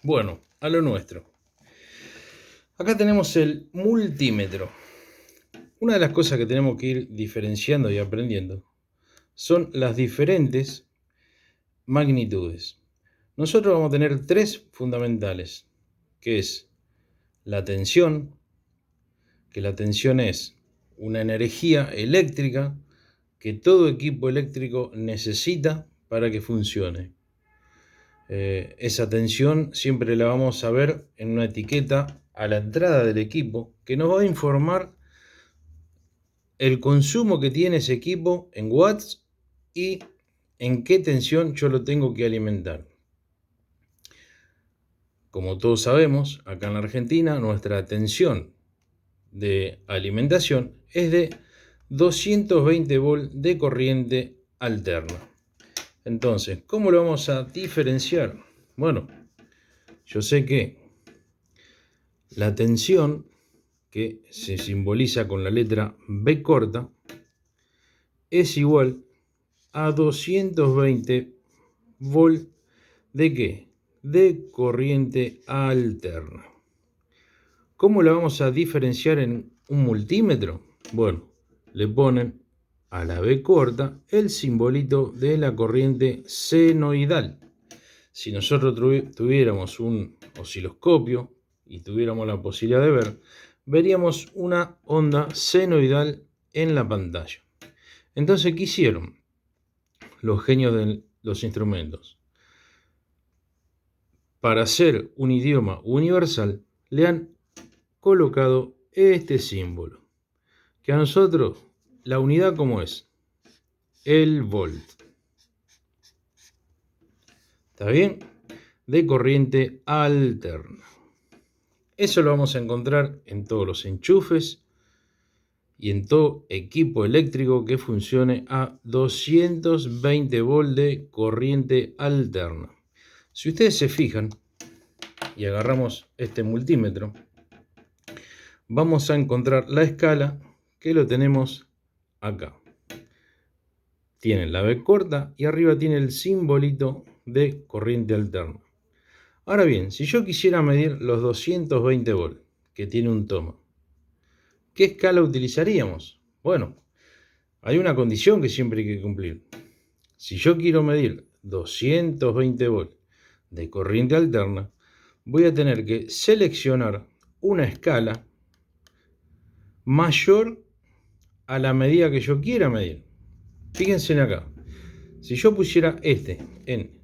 Bueno, a lo nuestro. Acá tenemos el multímetro. Una de las cosas que tenemos que ir diferenciando y aprendiendo son las diferentes magnitudes. Nosotros vamos a tener tres fundamentales, que es la tensión, que la tensión es una energía eléctrica que todo equipo eléctrico necesita para que funcione. Esa tensión siempre la vamos a ver en una etiqueta a la entrada del equipo que nos va a informar el consumo que tiene ese equipo en watts y en qué tensión yo lo tengo que alimentar. Como todos sabemos, acá en la Argentina nuestra tensión de alimentación es de 220 volts de corriente alterna. Entonces, ¿cómo lo vamos a diferenciar? Bueno, yo sé que la tensión, que se simboliza con la letra B corta, es igual a 220 volts ¿de qué? De corriente alterna. ¿Cómo la vamos a diferenciar en un multímetro? Bueno, le ponen a la B corta el simbolito de la corriente senoidal. Si nosotros tuviéramos un osciloscopio y tuviéramos la posibilidad de ver, veríamos una onda senoidal en la pantalla. Entonces, ¿qué hicieron los genios de los instrumentos? Para hacer un idioma universal, le han colocado este símbolo, que a nosotros, la unidad como es, el volt. ¿Está bien? De corriente alterna. Eso lo vamos a encontrar en todos los enchufes y en todo equipo eléctrico que funcione a 220 volts de corriente alterna. Si ustedes se fijan y agarramos este multímetro, vamos a encontrar la escala que lo tenemos acá. Tiene la B corta y arriba tiene el simbolito de corriente alterna. Ahora bien, si yo quisiera medir los 220 volts que tiene un toma, ¿qué escala utilizaríamos? Bueno, hay una condición que siempre hay que cumplir. Si yo quiero medir 220 volts de corriente alterna, voy a tener que seleccionar una escala mayor a la medida que yo quiera medir. Fíjense en acá. Si yo pusiera este en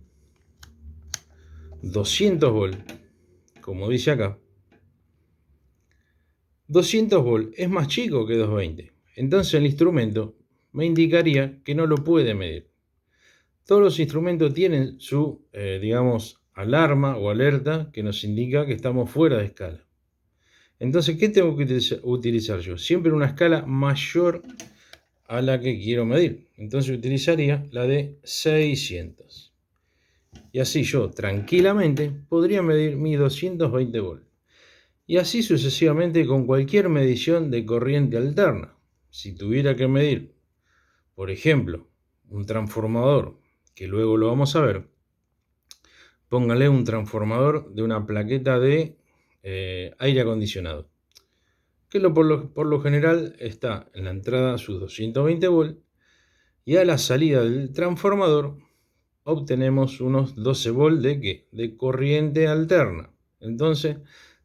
200 volts, como dice acá, 200 volts es más chico que 220. Entonces el instrumento me indicaría que no lo puede medir. Todos los instrumentos tienen su, digamos, alarma o alerta que nos indica que estamos fuera de escala. Entonces, ¿qué tengo que utilizar yo? Siempre una escala mayor a la que quiero medir. Entonces utilizaría la de 600. Y así yo tranquilamente podría medir mis 220 volts. Y así sucesivamente con cualquier medición de corriente alterna. Si tuviera que medir, por ejemplo, un transformador, que luego lo vamos a ver, póngale un transformador de una plaqueta de aire acondicionado, que por lo general está en la entrada a sus 220 volts y a la salida del transformador obtenemos unos 12 volts de ¿qué? De corriente alterna. Entonces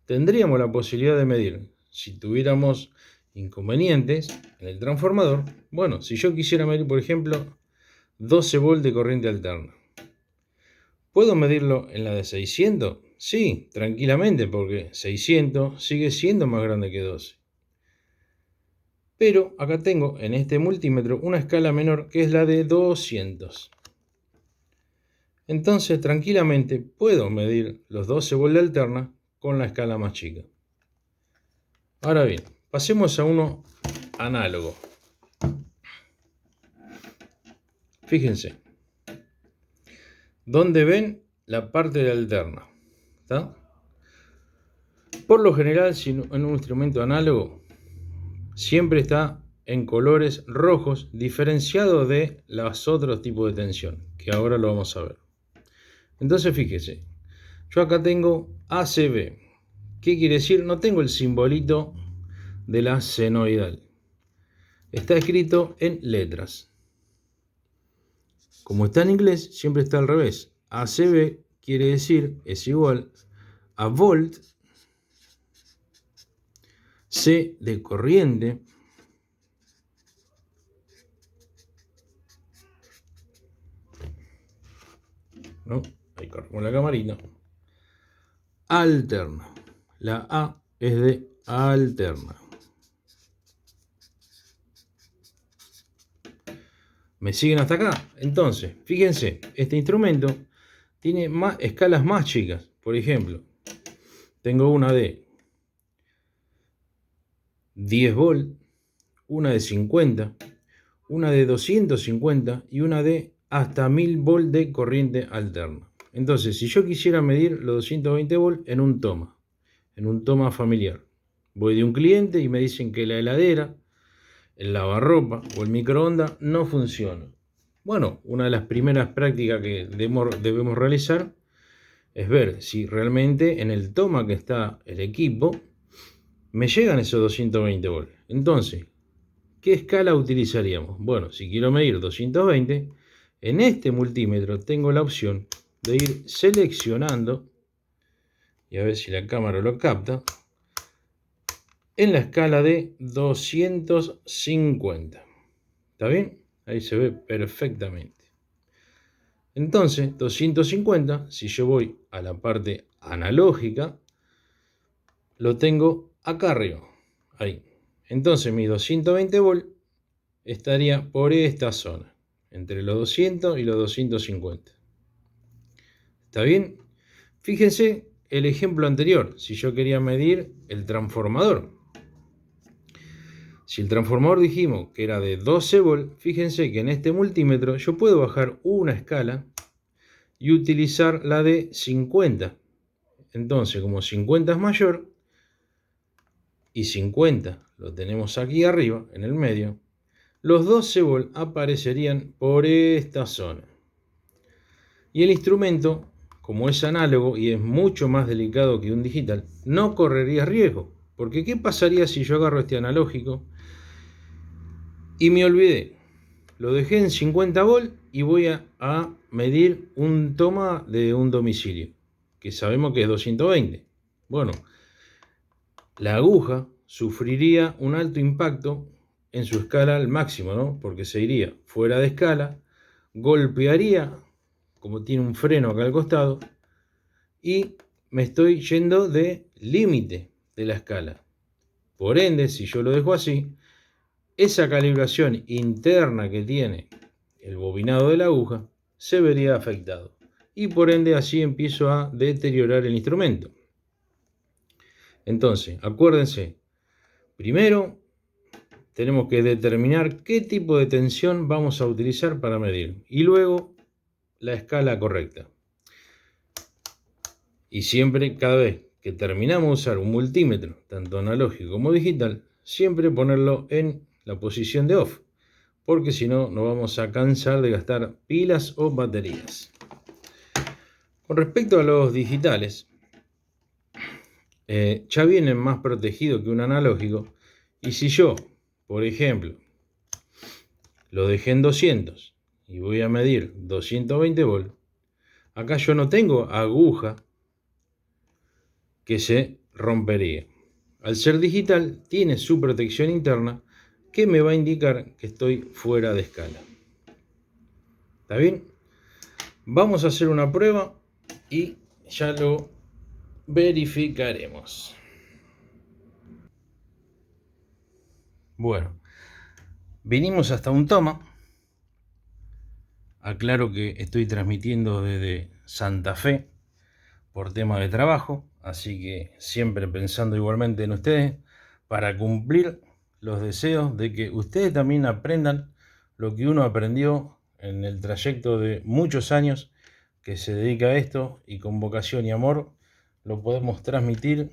tendríamos la posibilidad de medir, si tuviéramos inconvenientes en el transformador, bueno, si yo quisiera medir, por ejemplo, 12 volts de corriente alterna, ¿puedo medirlo en la de 600? Sí, tranquilamente, porque 600 sigue siendo más grande que 12. Pero acá tengo en este multímetro una escala menor que es la de 200. Entonces tranquilamente puedo medir los 12 volts de alterna con la escala más chica. Ahora bien, pasemos a uno análogo. Fíjense, ¿dónde ven la parte de alterna? ¿Está? Por lo general, si en un instrumento análogo, siempre está en colores rojos, diferenciado de los otros tipos de tensión, que ahora lo vamos a ver. Entonces, fíjese, Yo acá tengo ACB. ¿Qué quiere decir? No tengo el simbolito de la senoidal. Está escrito en letras. Como está en inglés, siempre está al revés. ACB quiere decir, es igual a volt, C de corriente, ¿no? Ahí corremos la camarita. Alterna. La A es de alterna. ¿Me siguen hasta acá? Entonces, fíjense, este instrumento tiene escalas más chicas. Por ejemplo, tengo una de 10 volt, una de 50, una de 250 y una de hasta 1000 volt de corriente alterna. Entonces, si yo quisiera medir los 220 volt en un toma familiar, voy de un cliente y me dicen que la heladera, el lavarropa o el microondas no funciona. Bueno, una de las primeras prácticas que debemos realizar es ver si realmente en el toma que está el equipo me llegan esos 220 volts. Entonces, ¿qué escala utilizaríamos? Bueno, si quiero medir 220, en este multímetro tengo la opción de ir seleccionando, y a ver si la cámara lo capta, en la escala de 250. ¿Está bien? Ahí se ve perfectamente. Entonces, 250, si yo voy a la parte analógica, lo tengo acá arriba. Ahí. Entonces, mi 220 volt estaría por esta zona, entre los 200 y los 250. ¿Está bien? Fíjense el ejemplo anterior, si yo quería medir el transformador. Si el transformador dijimos que era de 12 volt, fíjense que en este multímetro yo puedo bajar una escala y utilizar la de 50. Entonces, como 50 es mayor y 50 lo tenemos aquí arriba, en el medio, los 12 volt aparecerían por esta zona. Y el instrumento, como es análogo y es mucho más delicado que un digital, no correría riesgo. Porque ¿qué pasaría si yo agarro este analógico y me olvidé? Lo dejé en 50 volt y voy a medir un toma de un domicilio, que sabemos que es 220. Bueno, la aguja sufriría un alto impacto en su escala al máximo, ¿no? Porque se iría fuera de escala, golpearía, como tiene un freno acá al costado, y me estoy yendo de límite de la escala. Por ende, si yo lo dejo así, esa calibración interna que tiene el bobinado de la aguja se vería afectado. Y por ende así empiezo a deteriorar el instrumento. Entonces, acuérdense, primero tenemos que determinar qué tipo de tensión vamos a utilizar para medir. Y luego la escala correcta. Y siempre, cada vez que terminamos de usar un multímetro, tanto analógico como digital, siempre ponerlo en la posición de off, porque si no, nos vamos a cansar de gastar pilas o baterías. Con respecto a los digitales, ya vienen más protegidos que un analógico, y si yo, por ejemplo, lo dejé en 200 y voy a medir 220 volts, acá yo no tengo aguja que se rompería. Al ser digital, tiene su protección interna que me va a indicar que estoy fuera de escala. ¿Está bien? Vamos a hacer una prueba y ya lo verificaremos. Bueno, vinimos hasta un toma. Aclaro que estoy transmitiendo desde Santa Fe por tema de trabajo, así que siempre pensando igualmente en ustedes para cumplir los deseos de que ustedes también aprendan lo que uno aprendió en el trayecto de muchos años que se dedica a esto, y con vocación y amor lo podemos transmitir,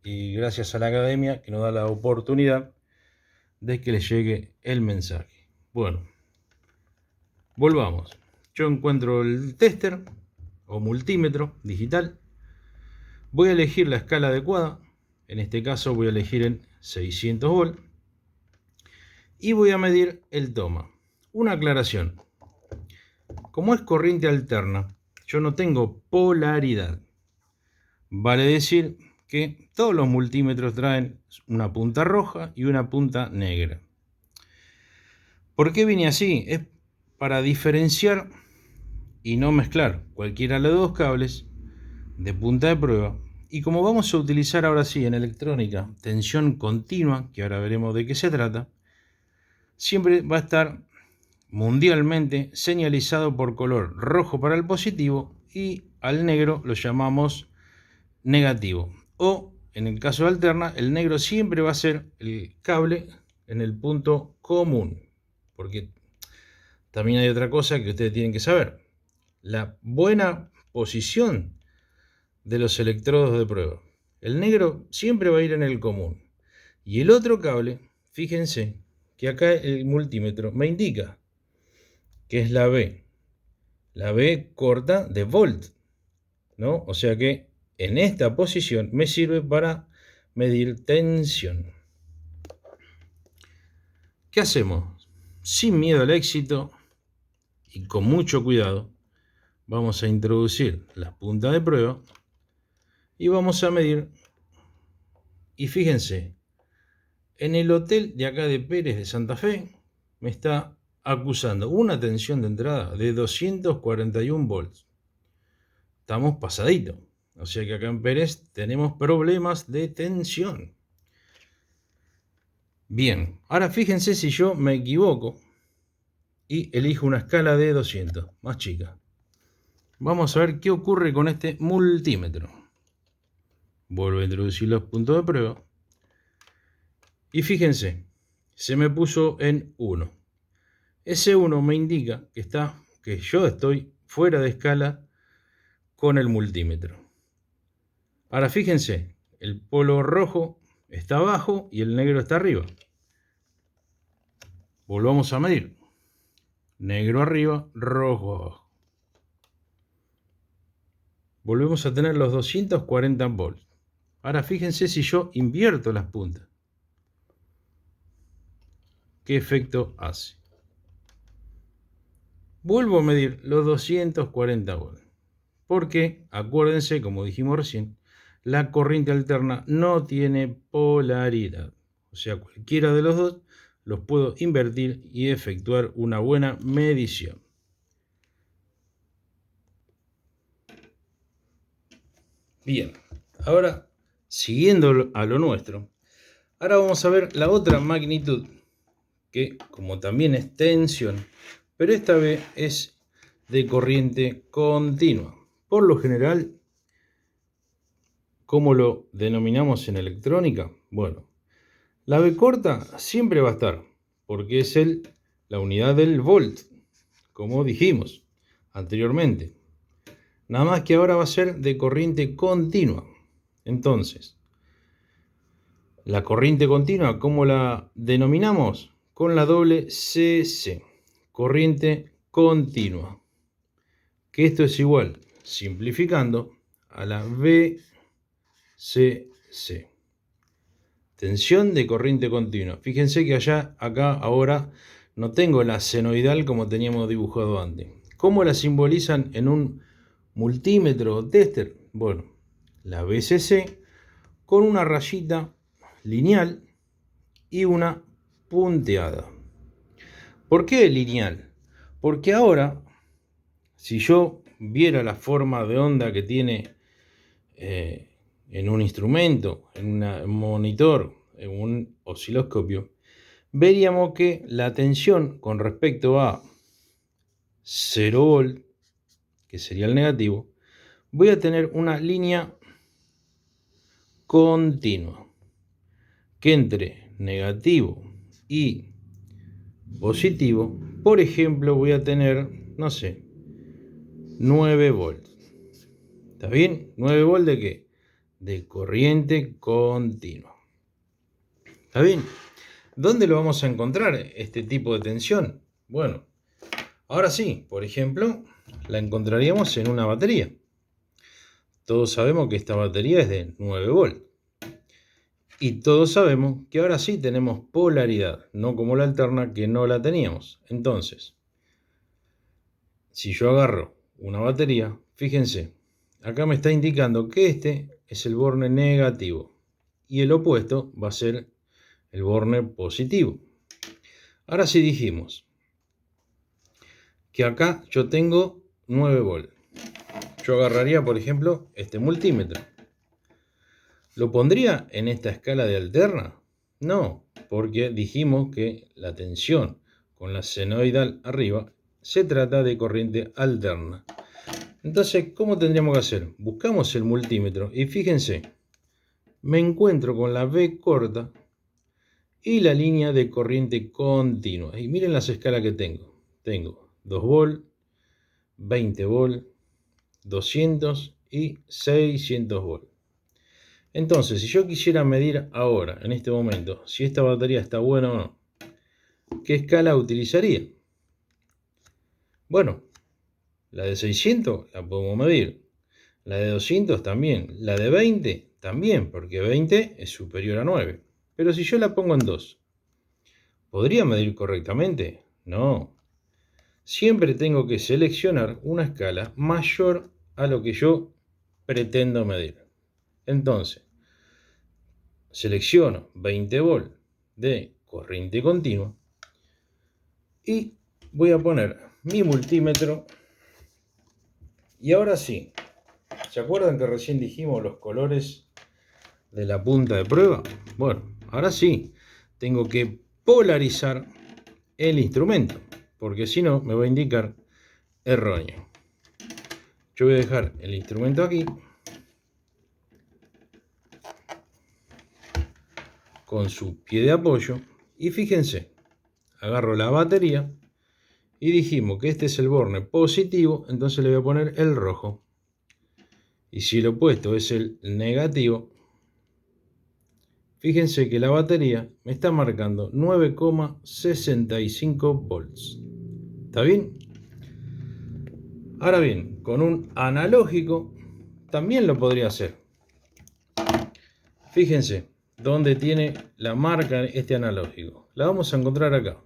y gracias a la academia que nos da la oportunidad de que les llegue el mensaje. Bueno, volvamos. Yo encuentro el tester o multímetro digital, Voy a elegir la escala adecuada. En este caso voy a elegir en 600 volts. Y voy a medir el toma. Una aclaración. Como es corriente alterna, yo no tengo polaridad. Vale decir que todos los multímetros traen una punta roja y una punta negra. ¿Por qué vine así? Es para diferenciar y no mezclar cualquiera de los dos cables de punta de prueba. Y como vamos a utilizar ahora sí en electrónica tensión continua, que ahora veremos de qué se trata, siempre va a estar mundialmente señalizado por color rojo para el positivo y al negro lo llamamos negativo. O en el caso de alterna, el negro siempre va a ser el cable en el punto común. Porque también hay otra cosa que ustedes tienen que saber. La buena posición de los electrodos de prueba. El negro siempre va a ir en el común. Y el otro cable, fíjense que acá el multímetro me indica que es la B. La B corta de volt, ¿no? O sea que en esta posición me sirve para medir tensión. ¿Qué hacemos? Sin miedo al éxito y con mucho cuidado, vamos a introducir la punta de prueba y vamos a medir. Y fíjense, en el hotel de acá de Pérez de Santa Fe me está acusando una tensión de entrada de 241 volts. Estamos pasaditos. O sea que acá en Pérez tenemos problemas de tensión. Bien, ahora fíjense si yo me equivoco y elijo una escala de 200, más chica. Vamos a ver qué ocurre con este multímetro. Vuelvo a introducir los puntos de prueba. Y fíjense, se me puso en 1. Ese 1 me indica que yo estoy fuera de escala con el multímetro. Ahora fíjense, el polo rojo está abajo y el negro está arriba. Volvamos a medir. Negro arriba, rojo abajo. Volvemos a tener los 240 volts. Ahora fíjense si yo invierto las puntas. ¿Qué efecto hace? Vuelvo a medir los 240 volts. Porque, acuérdense, como dijimos recién, la corriente alterna no tiene polaridad. O sea, cualquiera de los dos los puedo invertir y efectuar una buena medición. Bien, ahora siguiendo a lo nuestro, ahora vamos a ver la otra magnitud que como también es tensión, pero esta vez es de corriente continua. Por lo general, ¿cómo lo denominamos en electrónica? Bueno, la B corta siempre va a estar, porque es la unidad del volt, como dijimos anteriormente. Nada más que ahora va a ser de corriente continua. Entonces, la corriente continua, ¿cómo la denominamos? Con la doble CC, corriente continua. Que esto es igual, simplificando, a la VCC. Tensión de corriente continua. Fíjense que acá ahora no tengo la senoidal como teníamos dibujado antes. ¿Cómo la simbolizan en un multímetro o tester? Bueno, la VCC con una rayita lineal y una punteada. ¿Por qué lineal? Porque ahora, si yo viera la forma de onda que tiene en un instrumento, en un monitor, en un osciloscopio, veríamos que la tensión con respecto a 0 volt, que sería el negativo, voy a tener una línea continua, que entre negativo y positivo, por ejemplo, voy a tener, no sé, 9 volts. ¿Está bien? 9 volts de qué? De corriente continua. ¿Está bien? ¿Dónde lo vamos a encontrar este tipo de tensión? Bueno, ahora sí, por ejemplo, la encontraríamos en una batería. todos sabemos que esta batería es de 9 volts. Y todos sabemos que ahora sí tenemos polaridad, no como la alterna que no la teníamos. Entonces, si yo agarro una batería, fíjense, acá me está indicando que este es el borne negativo y el opuesto va a ser el borne positivo. Ahora sí dijimos que acá yo tengo 9 volts. Yo agarraría, por ejemplo, este multímetro. ¿Lo pondría en esta escala de alterna? No, porque dijimos que la tensión con la senoidal arriba se trata de corriente alterna. Entonces, ¿cómo tendríamos que hacer? Buscamos el multímetro y fíjense, me encuentro con la V corta y la línea de corriente continua. Y miren las escalas que tengo. Tengo 2 volts, 20 volts, 200 y 600 volts. Entonces, si yo quisiera medir ahora, en este momento, si esta batería está buena o no, ¿qué escala utilizaría? Bueno, la de 600 la podemos medir. La de 200 también. La de 20 también, porque 20 es superior a 9. Pero si yo la pongo en 2, ¿podría medir correctamente? No. Siempre tengo que seleccionar una escala mayor a lo que yo pretendo medir. Entonces, selecciono 20 volts de corriente continua y voy a poner mi multímetro. Y ahora sí, ¿se acuerdan que recién dijimos los colores de la punta de prueba? Bueno, ahora sí, tengo que polarizar el instrumento, porque si no me va a indicar erróneo. Yo voy a dejar el instrumento aquí con su pie de apoyo y fíjense, agarro la batería y dijimos que este es el borne positivo, entonces le voy a poner el rojo. Y si el opuesto es el negativo, fíjense que la batería me está marcando 9,65 volts. ¿Está bien? Ahora bien, con un analógico también lo podría hacer. Fíjense dónde tiene la marca este analógico. La vamos a encontrar acá,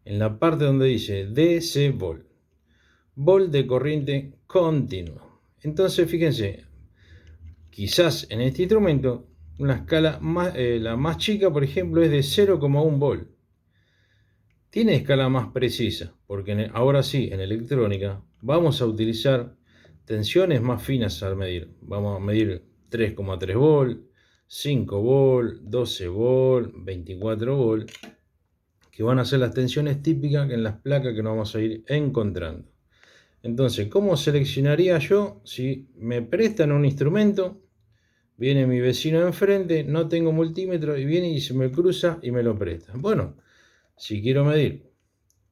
en la parte donde dice DC volt. Volt de corriente continua. Entonces, fíjense, quizás en este instrumento una escala más, la más chica, por ejemplo, es de 0,1 volt. Tiene escala más precisa, porque ahora sí, en electrónica, vamos a utilizar tensiones más finas al medir. Vamos a medir 3,3 volt, 5 volt, 12 volt, 24 volt, que van a ser las tensiones típicas en las placas que nos vamos a ir encontrando. Entonces, ¿cómo seleccionaría yo si me prestan un instrumento? Viene mi vecino de enfrente, no tengo multímetro y viene y se me cruza y me lo presta. Bueno, si quiero medir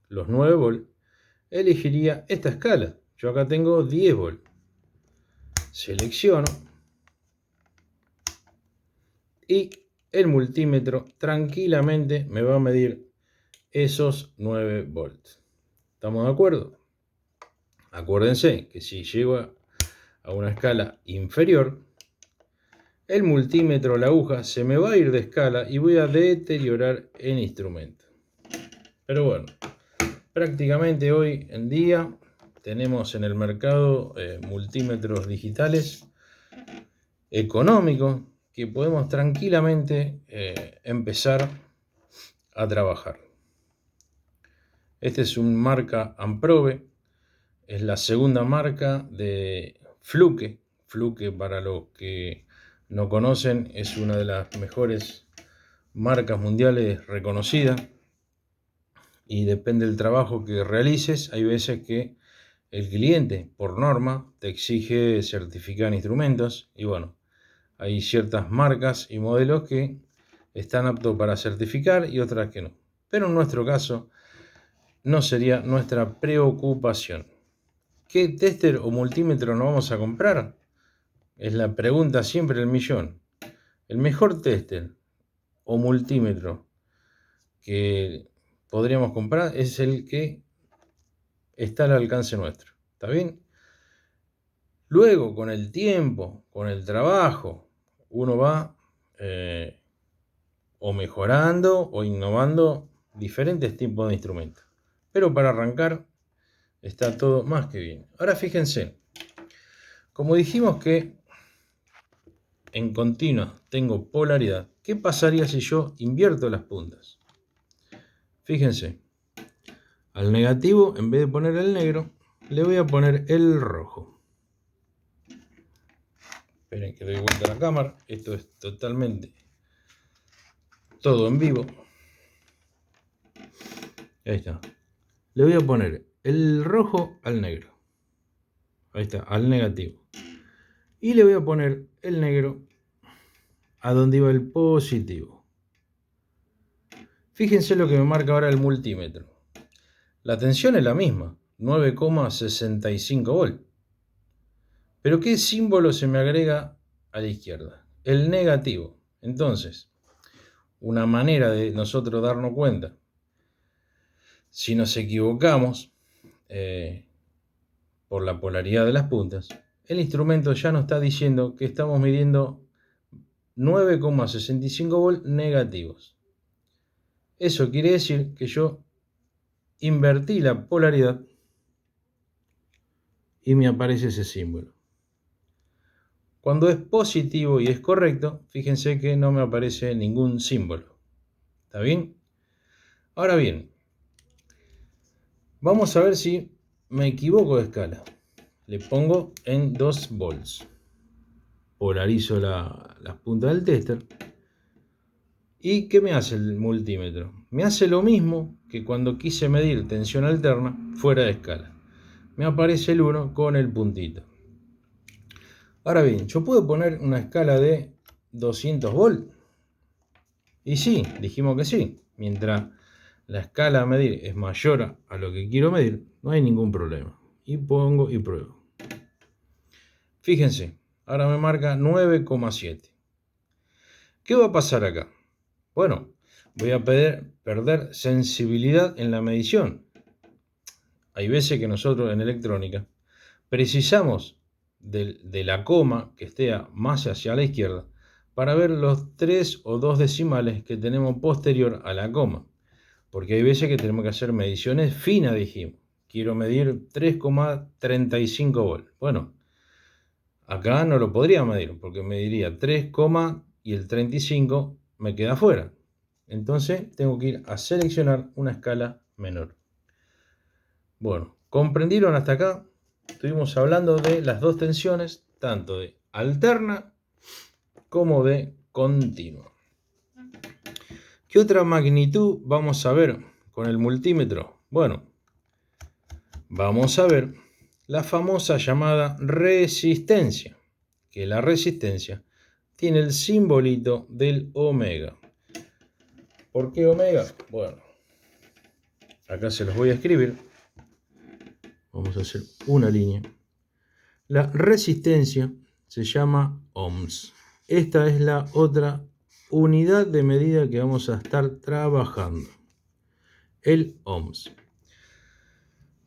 los 9 volts, elegiría esta escala. Yo acá tengo 10 volts. Selecciono y el multímetro tranquilamente me va a medir esos 9 volts. ¿Estamos de acuerdo? Acuérdense que si llego a una escala inferior, el multímetro, la aguja, se me va a ir de escala y voy a deteriorar el instrumento. Pero bueno, prácticamente hoy en día tenemos en el mercado multímetros digitales económicos que podemos tranquilamente empezar a trabajar. Este es un marca Amprobe, es la segunda marca de Fluke. Fluke, para los que no conocen, es una de las mejores marcas mundiales reconocidas y depende del trabajo que realices. Hay veces que el cliente, por norma, te exige certificar instrumentos y bueno, hay ciertas marcas y modelos que están aptos para certificar y otras que no. Pero en nuestro caso no sería nuestra preocupación. ¿Qué tester o multímetro nos vamos a comprar? Es la pregunta siempre del millón. El mejor tester o multímetro que podríamos comprar es el que está al alcance nuestro. ¿Está bien? Luego, con el tiempo, con el trabajo, uno va o mejorando o innovando diferentes tipos de instrumentos. Pero para arrancar está todo más que bien. Ahora fíjense, como dijimos que en continua tengo polaridad, ¿qué pasaría si yo invierto las puntas? Fíjense, al negativo, en vez de poner el negro, le voy a poner el rojo. Esperen que doy vuelta a la cámara. Esto es totalmente todo en vivo. Ahí está. Le voy a poner el rojo al negro. Ahí está, al negativo. Y le voy a poner el negro a donde iba el positivo. Fíjense lo que me marca ahora el multímetro. La tensión es la misma, 9,65 volt. Pero ¿qué símbolo se me agrega a la izquierda? El negativo. Entonces, una manera de nosotros darnos cuenta si nos equivocamos por la polaridad de las puntas, el instrumento ya nos está diciendo que estamos midiendo 9,65 volt negativos. Eso quiere decir que yo invertí la polaridad y me aparece ese símbolo. Cuando es positivo y es correcto, fíjense que no me aparece ningún símbolo. ¿Está bien? Ahora bien, vamos a ver si me equivoco de escala. Le pongo en 2 volts. Polarizo las puntas del tester. ¿Y qué me hace el multímetro? Me hace lo mismo que cuando quise medir tensión alterna fuera de escala. Me aparece el 1 con el puntito. Ahora bien, yo puedo poner una escala de 200 volts. Y sí, dijimos que sí. Mientras la escala a medir es mayor a lo que quiero medir, no hay ningún problema. Y pongo y pruebo. Fíjense, ahora me marca 9,7. ¿Qué va a pasar acá? Bueno, voy a perder sensibilidad en la medición. Hay veces que nosotros en electrónica precisamos de la coma que esté más hacia la izquierda para ver los 3 o 2 decimales que tenemos posterior a la coma. Porque hay veces que tenemos que hacer mediciones finas, dijimos. Quiero medir 3,35 volts. Bueno, acá no lo podría medir porque mediría 3, y el 35 me queda fuera. Entonces tengo que ir a seleccionar una escala menor. Bueno, ¿comprendieron hasta acá? Estuvimos hablando de las dos tensiones, tanto de alterna como de continua. ¿Qué otra magnitud vamos a ver con el multímetro? Bueno, vamos a ver la famosa llamada resistencia, que la resistencia tiene el simbolito del omega. ¿Por qué omega? Bueno, acá se los voy a escribir. Vamos a hacer una línea. La resistencia se llama ohms. Esta es la otra unidad de medida que vamos a estar trabajando. El ohms.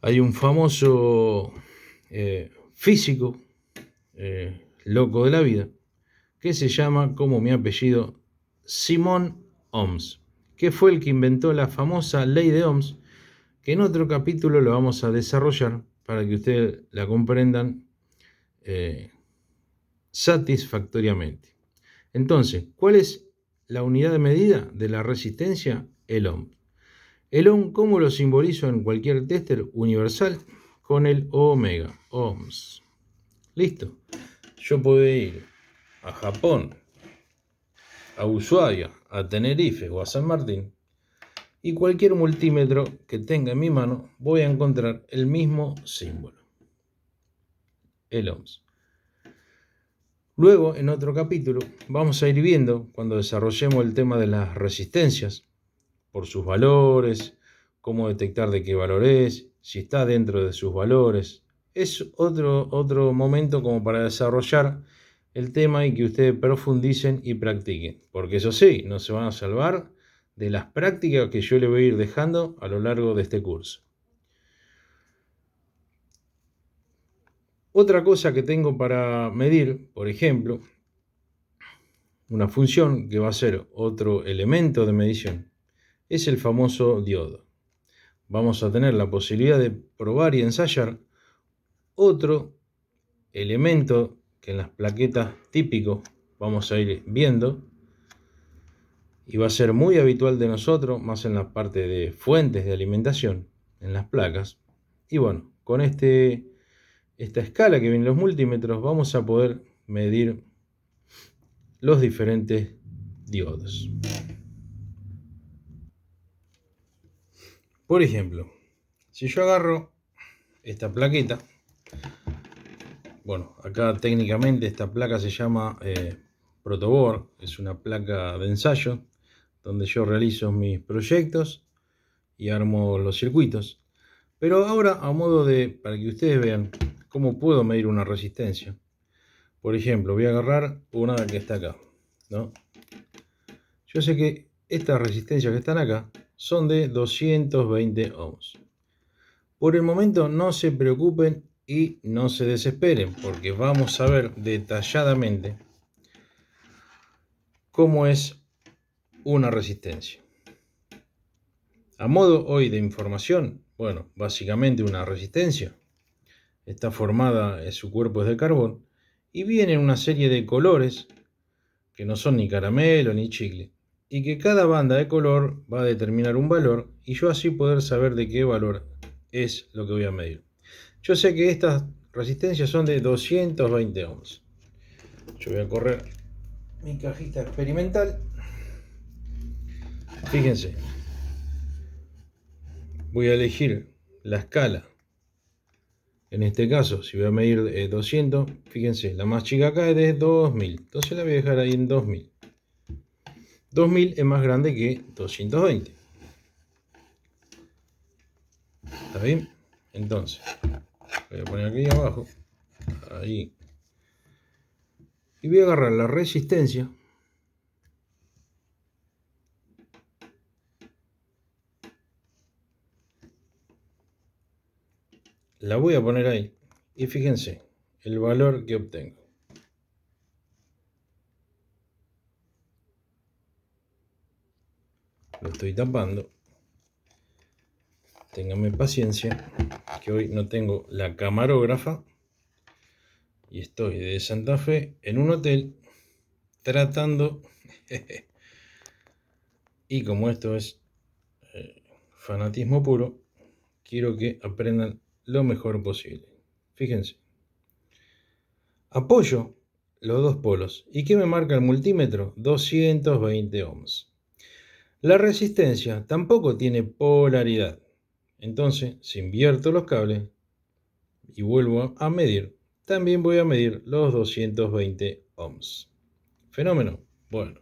Hay un famoso físico loco de la vida que se llama, como mi apellido, Simon Ohms, que fue el que inventó la famosa ley de Ohms, que en otro capítulo lo vamos a desarrollar para que ustedes la comprendan satisfactoriamente. Entonces, ¿cuál es la unidad de medida de la resistencia? El ohm. El ohm, ¿cómo lo simbolizo en cualquier tester universal? Con el omega, ohms. ¿Listo? Yo puedo ir a Japón, a Ushuaia, a Tenerife o a San Martín, y cualquier multímetro que tenga en mi mano voy a encontrar el mismo símbolo, el ohms. Luego, en otro capítulo, vamos a ir viendo, cuando desarrollemos el tema de las resistencias, por sus valores, cómo detectar de qué valor es, si está dentro de sus valores. Es otro momento como para desarrollar el tema y que ustedes profundicen y practiquen. Porque eso sí, no se van a salvar de las prácticas que yo les voy a ir dejando a lo largo de este curso. Otra cosa que tengo para medir, por ejemplo, una función que va a ser otro elemento de medición, es el famoso diodo. Vamos a tener la posibilidad de probar y ensayar otro elemento que en las plaquetas típico vamos a ir viendo, y va a ser muy habitual de nosotros, más en la parte de fuentes de alimentación, en las placas. Y bueno, con esta escala que viene en los multímetros vamos a poder medir los diferentes diodos. Por ejemplo, si yo agarro esta plaqueta, bueno, acá técnicamente esta placa se llama protoboard, es una placa de ensayo donde yo realizo mis proyectos y armo los circuitos. Pero ahora, a modo de, para que ustedes vean cómo puedo medir una resistencia, por ejemplo, voy a agarrar una que está acá, ¿no? Yo sé que estas resistencias que están acá son de 220 ohms. Por el momento no se preocupen y no se desesperen, porque vamos a ver detalladamente cómo es una resistencia. A modo hoy de información, bueno, básicamente una resistencia está formada, su cuerpo es de carbón y viene en una serie de colores que no son ni caramelo ni chicle, y que cada banda de color va a determinar un valor y yo así poder saber de qué valor es lo que voy a medir. Yo sé que estas resistencias son de 220 ohms. Yo voy a correr mi cajita experimental. Fíjense, voy a elegir la escala. En este caso, si voy a medir 200, fíjense, la más chica acá es de 2000. Entonces la voy a dejar ahí en 2000. 2000 es más grande que 220. ¿Está bien? Entonces, voy a poner aquí abajo. Ahí. Y voy a agarrar la resistencia. La voy a poner ahí. Y fíjense el valor que obtengo. Lo estoy tapando. Ténganme paciencia, que hoy no tengo la camarógrafa. Y estoy de Santa Fe en un hotel tratando. Y como esto es fanatismo puro, quiero que aprendan lo mejor posible. Fíjense. Apoyo los dos polos. ¿Y qué me marca el multímetro? 220 ohms. La resistencia tampoco tiene polaridad. Entonces, si invierto los cables y vuelvo a medir, también voy a medir los 220 ohms. Fenómeno. Bueno,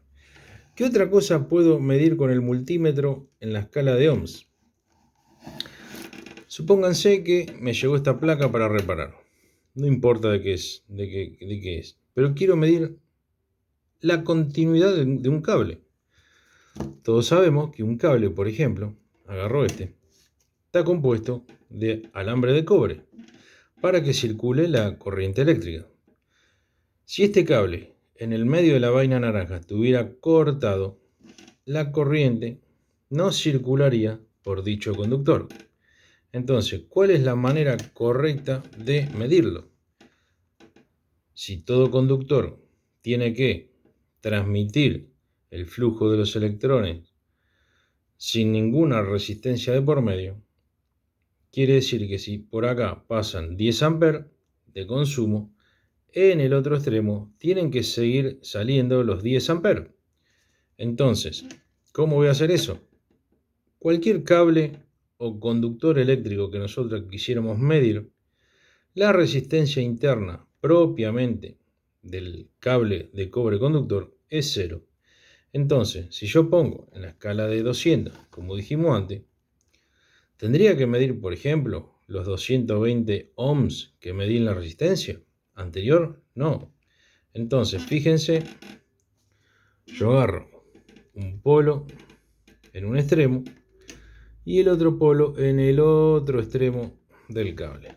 ¿qué otra cosa puedo medir con el multímetro en la escala de ohms? Supónganse que me llegó esta placa para reparar. No importa de qué es, pero quiero medir la continuidad de un cable. Todos sabemos que un cable, por ejemplo, agarro este, está compuesto de alambre de cobre para que circule la corriente eléctrica. Si este cable en el medio de la vaina naranja estuviera cortado, la corriente no circularía por dicho conductor. Entonces, ¿cuál es la manera correcta de medirlo? Si todo conductor tiene que transmitir el flujo de los electrones sin ninguna resistencia de por medio, quiere decir que si por acá pasan 10 amperes de consumo, en el otro extremo tienen que seguir saliendo los 10 amperes. Entonces, ¿cómo voy a hacer eso? Cualquier cable o conductor eléctrico que nosotros quisiéramos medir, la resistencia interna propiamente del cable de cobre conductor es 0. Entonces, si yo pongo en la escala de 200, como dijimos antes, tendría que medir, por ejemplo, los 220 ohms que medí en la resistencia anterior. No. Entonces, fíjense, yo agarro un polo en un extremo y el otro polo en el otro extremo del cable.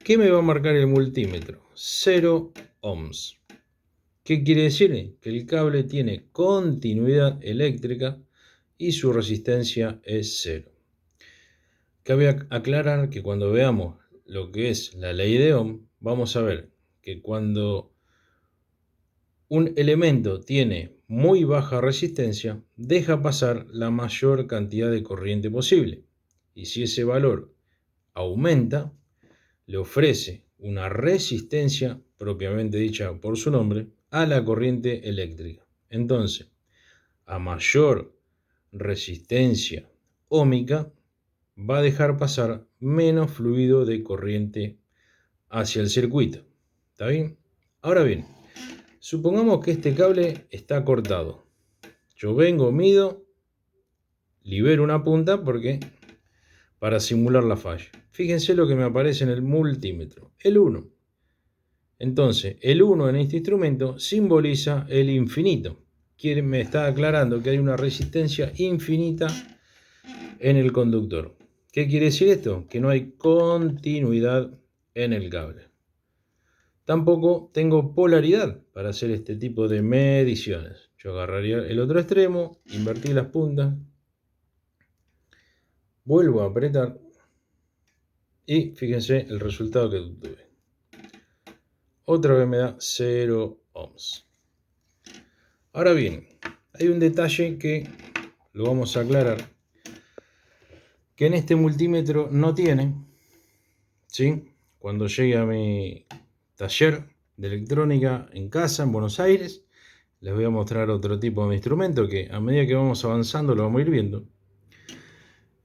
¿Qué me va a marcar el multímetro? 0 ohms. ¿Qué quiere decir? Que el cable tiene continuidad eléctrica y su resistencia es 0. Cabe aclarar que cuando veamos lo que es la ley de Ohm, vamos a ver que cuando un elemento tiene muy baja resistencia, deja pasar la mayor cantidad de corriente posible. Y si ese valor aumenta, le ofrece una resistencia, propiamente dicha por su nombre, a la corriente eléctrica. Entonces, a mayor resistencia óhmica, va a dejar pasar menos fluido de corriente hacia el circuito. ¿Está bien? Ahora bien, supongamos que este cable está cortado. Yo vengo, mido, libero una punta para simular la falla. Fíjense lo que me aparece en el multímetro, el 1. Entonces, el 1 en este instrumento simboliza el infinito. Me está aclarando que hay una resistencia infinita en el conductor. ¿Qué quiere decir esto? Que no hay continuidad en el cable. Tampoco tengo polaridad para hacer este tipo de mediciones. Yo agarraría el otro extremo, invertí las puntas, vuelvo a apretar y fíjense el resultado que obtuve. Otra vez me da 0 ohms. Ahora bien, hay un detalle que lo vamos a aclarar, que en este multímetro no tiene, ¿sí? Cuando llegue a mi taller de electrónica en casa, en Buenos Aires, les voy a mostrar otro tipo de instrumento que a medida que vamos avanzando lo vamos a ir viendo.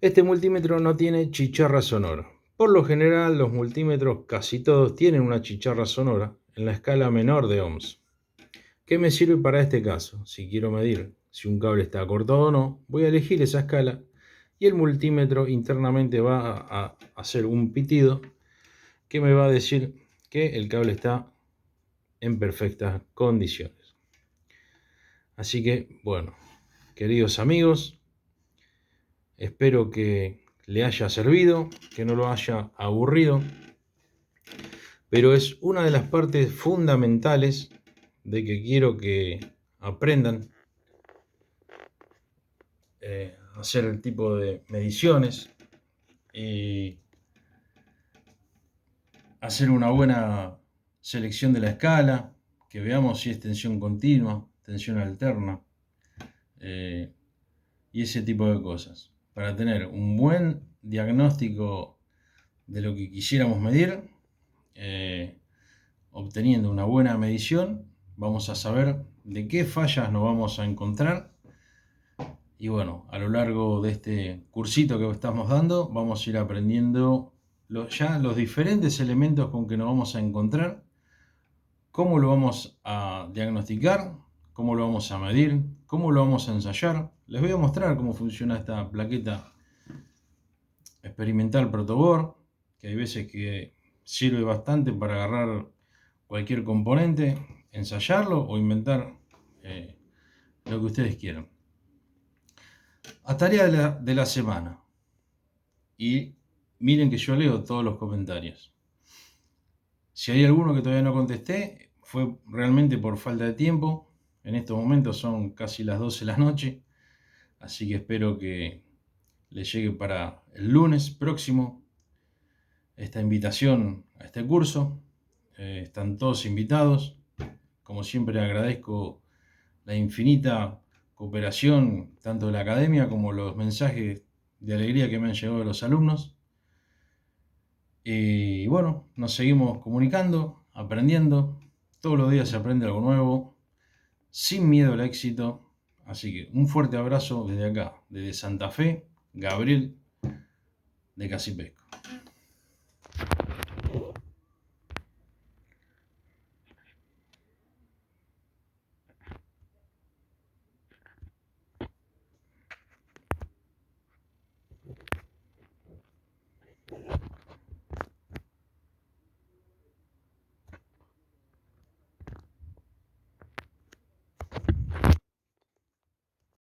Este multímetro no tiene chicharra sonora. Por lo general, los multímetros casi todos tienen una chicharra sonora en la escala menor de ohms. ¿Qué me sirve para este caso? Si quiero medir si un cable está cortado o no, voy a elegir esa escala y el multímetro internamente va a hacer un pitido que me va a decir que el cable está en perfectas condiciones. Así que, bueno, queridos amigos, espero que le haya servido, que no lo haya aburrido, pero es una de las partes fundamentales de que quiero que aprendan a hacer el tipo de mediciones y hacer una buena selección de la escala, que veamos si es tensión continua, tensión alterna y ese tipo de cosas, para tener un buen diagnóstico de lo que quisiéramos medir. Obteniendo una buena medición, vamos a saber de qué fallas nos vamos a encontrar. Y bueno, a lo largo de este cursito que estamos dando, vamos a ir aprendiendo ya los diferentes elementos con que nos vamos a encontrar, cómo lo vamos a diagnosticar, cómo lo vamos a medir, cómo lo vamos a ensayar. Les voy a mostrar cómo funciona esta plaqueta experimental protoboard, que hay veces que sirve bastante para agarrar cualquier componente, ensayarlo o inventar lo que ustedes quieran. A tarea de la semana. Y miren que yo leo todos los comentarios. Si hay alguno que todavía no contesté, fue realmente por falta de tiempo. En estos momentos son casi las 12 de la noche. Así que espero que les llegue para el lunes próximo esta invitación a este curso. Están todos invitados. Como siempre agradezco la infinita cooperación tanto de la academia como los mensajes de alegría que me han llegado de los alumnos. Y bueno, nos seguimos comunicando, aprendiendo. Todos los días se aprende algo nuevo, sin miedo al éxito. Así que un fuerte abrazo desde acá, desde Santa Fe, Gabriel de Casipesco.